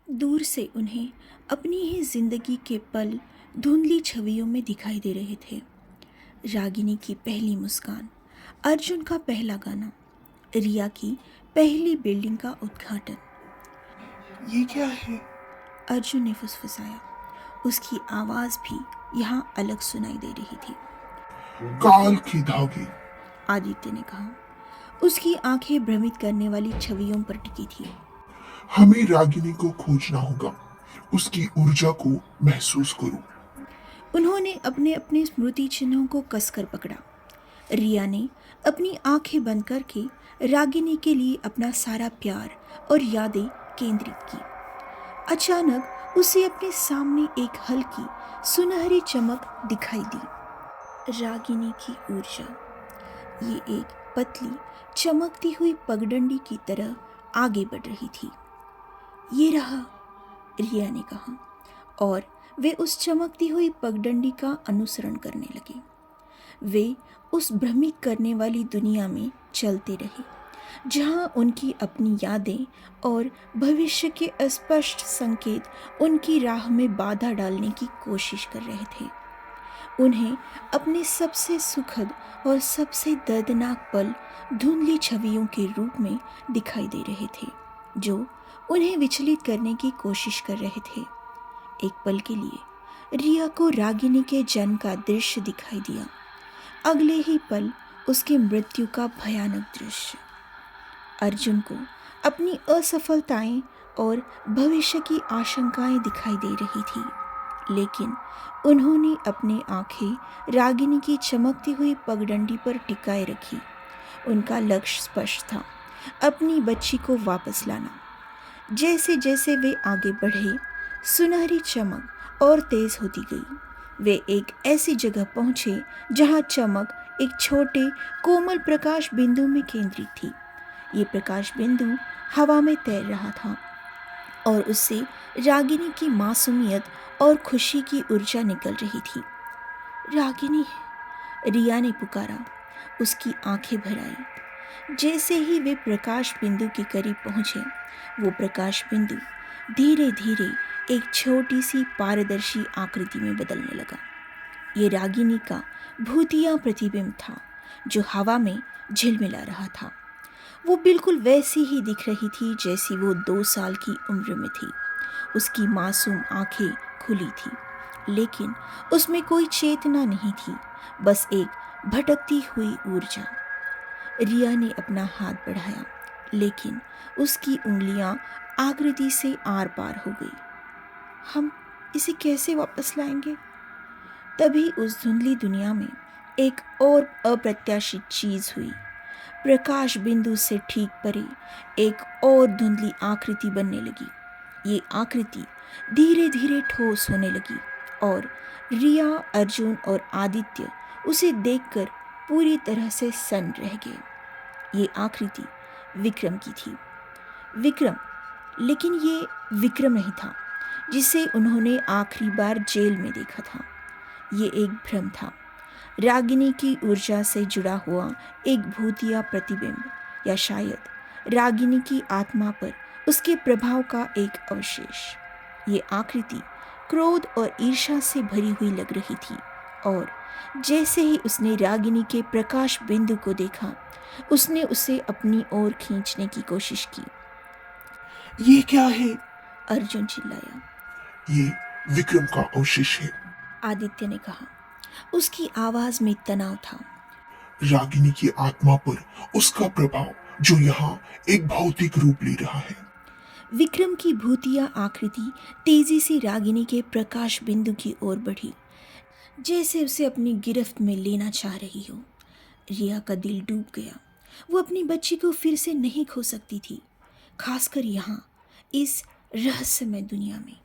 दूर से उन्हें अपनी ही जिंदगी के पल धुंधली छवियों में दिखाई दे रहे थे। रागिनी की पहली मुस्कान, अर्जुन का पहला गाना, रिया की पहली बिल्डिंग का उद्घाटन। ये क्या है? अर्जुन ने फुसफुसाया। उसकी आवाज़ भी यहाँ अलग सुनाई दे रही थी। काल की धागे। आदित्य ने कहा। उसकी आंखें भ्रमित करने वाली छवियों पर टिकी थी। हमें रागिनी को खोजना होगा, उसकी ऊर्जा को महसूस करो। उन्होंने अपने अपने स्मृति चिन्हों को कसकर पकड़ा। रिया ने अपनी आंखें बंद करके रागिनी के लिए अपना सारा प्यार और यादें केंद्रित की। अचानक उसे अपने सामने एक हल्की सुनहरी चमक दिखाई दी। रागिनी की ऊर्जा, ये एक पतली चमकती हुई पगडंडी की तरह आगे बढ़ रही थी। ये रहा, रिया ने कहा, और वे उस चमकती हुई पगडंडी का अनुसरण करने लगे। वे उस भ्रमित करने वाली दुनिया में चलते रहे जहां उनकी अपनी यादें और भविष्य के अस्पष्ट संकेत उनकी राह में बाधा डालने की कोशिश कर रहे थे। उन्हें अपने सबसे सुखद और सबसे दर्दनाक पल धुंधली छवियों के रूप में दिखाई दे रहे थे, जो उन्हें विचलित करने की कोशिश कर रहे थे। एक पल के लिए रिया को रागिनी के जन्म का दृश्य दिखाई दिया। अगले ही पल उसकी मृत्यु का भयानक दृश्य। अर्जुन को अपनी असफलताएं और भविष्य की आशंकाएं दिखाई दे रही थी, लेकिन उन्होंने अपनी आंखें रागिनी की चमकती हुई पगडंडी पर टिकाए रखी। उनका लक्ष्य स्पष्ट था, अपनी बच्ची को वापस लाना। जैसे जैसे वे आगे बढ़े, सुनहरी चमक और तेज होती गई। वे एक ऐसी जगह पहुंचे जहां चमक एक छोटे कोमल प्रकाश बिंदु में केंद्रित थी। ये प्रकाश बिंदु हवा में तैर रहा था और उससे रागिनी की मासूमियत और खुशी की ऊर्जा निकल रही थी। रागिनी, रिया ने पुकारा। उसकी आंखें भर आई। जैसे ही वे प्रकाश बिंदु के करीब पहुंचे, वो प्रकाश बिंदु धीरे धीरे एक छोटी सी पारदर्शी आकृति में बदलने लगा। ये रागिनी का भूतिया प्रतिबिंब था जो हवा में झिलमिला रहा था। वो बिल्कुल वैसी ही दिख रही थी जैसी वो 2 साल की उम्र में थी। उसकी मासूम आंखें खुली थी, लेकिन उसमें कोई चेतना नहीं थी, बस एक भटकती हुई ऊर्जा। रिया ने अपना हाथ बढ़ाया, लेकिन उसकी उंगलियां आकृति से आर पार हो गई। हम इसे कैसे वापस लाएंगे? तभी उस धुंधली दुनिया में एक और अप्रत्याशित चीज हुई। प्रकाश बिंदु से ठीक परे एक और धुंधली आकृति बनने लगी। ये आकृति धीरे धीरे ठोस होने लगी और रिया, अर्जुन और आदित्य उसे देखकर पूरी तरह से सन्न रह गए। ये आकृति विक्रम की थी। विक्रम, लेकिन ये विक्रम नहीं था जिसे उन्होंने आखिरी बार जेल में देखा था। ये एक भ्रम था, रागिनी की ऊर्जा से जुड़ा हुआ एक भूतिया प्रतिबिंब, या शायद रागिनी की आत्मा पर उसके प्रभाव का एक अवशेष। ये आकृति क्रोध और ईर्ष्या से भरी हुई लग रही थी, और जैसे ही उसने रागिनी के प्रकाश बिंदु को देखा, उसने उसे अपनी ओर खींचने की कोशिश की। ये क्या है? अर्जुन चिल्लाया। ये विक्रम का अवशेष है। आदित्य ने कहा। उसकी आवाज में तनाव था। रागिनी की आत्मा पर उसका प्रभाव, जो यहाँ एक भौतिक रूप ले रहा है। विक्रम की भूतिया आकृति तेजी से रागिनी के प्रकाश बिंदु की ओर बढ़ी, जैसे उसे अपनी गिरफ्त में लेना चाह रही हो। रिया का दिल डूब गया। वो अपनी बच्ची को फिर से नहीं खो सकती थी, खासकर यहाँ, इस रहस्यमय दुनिया में।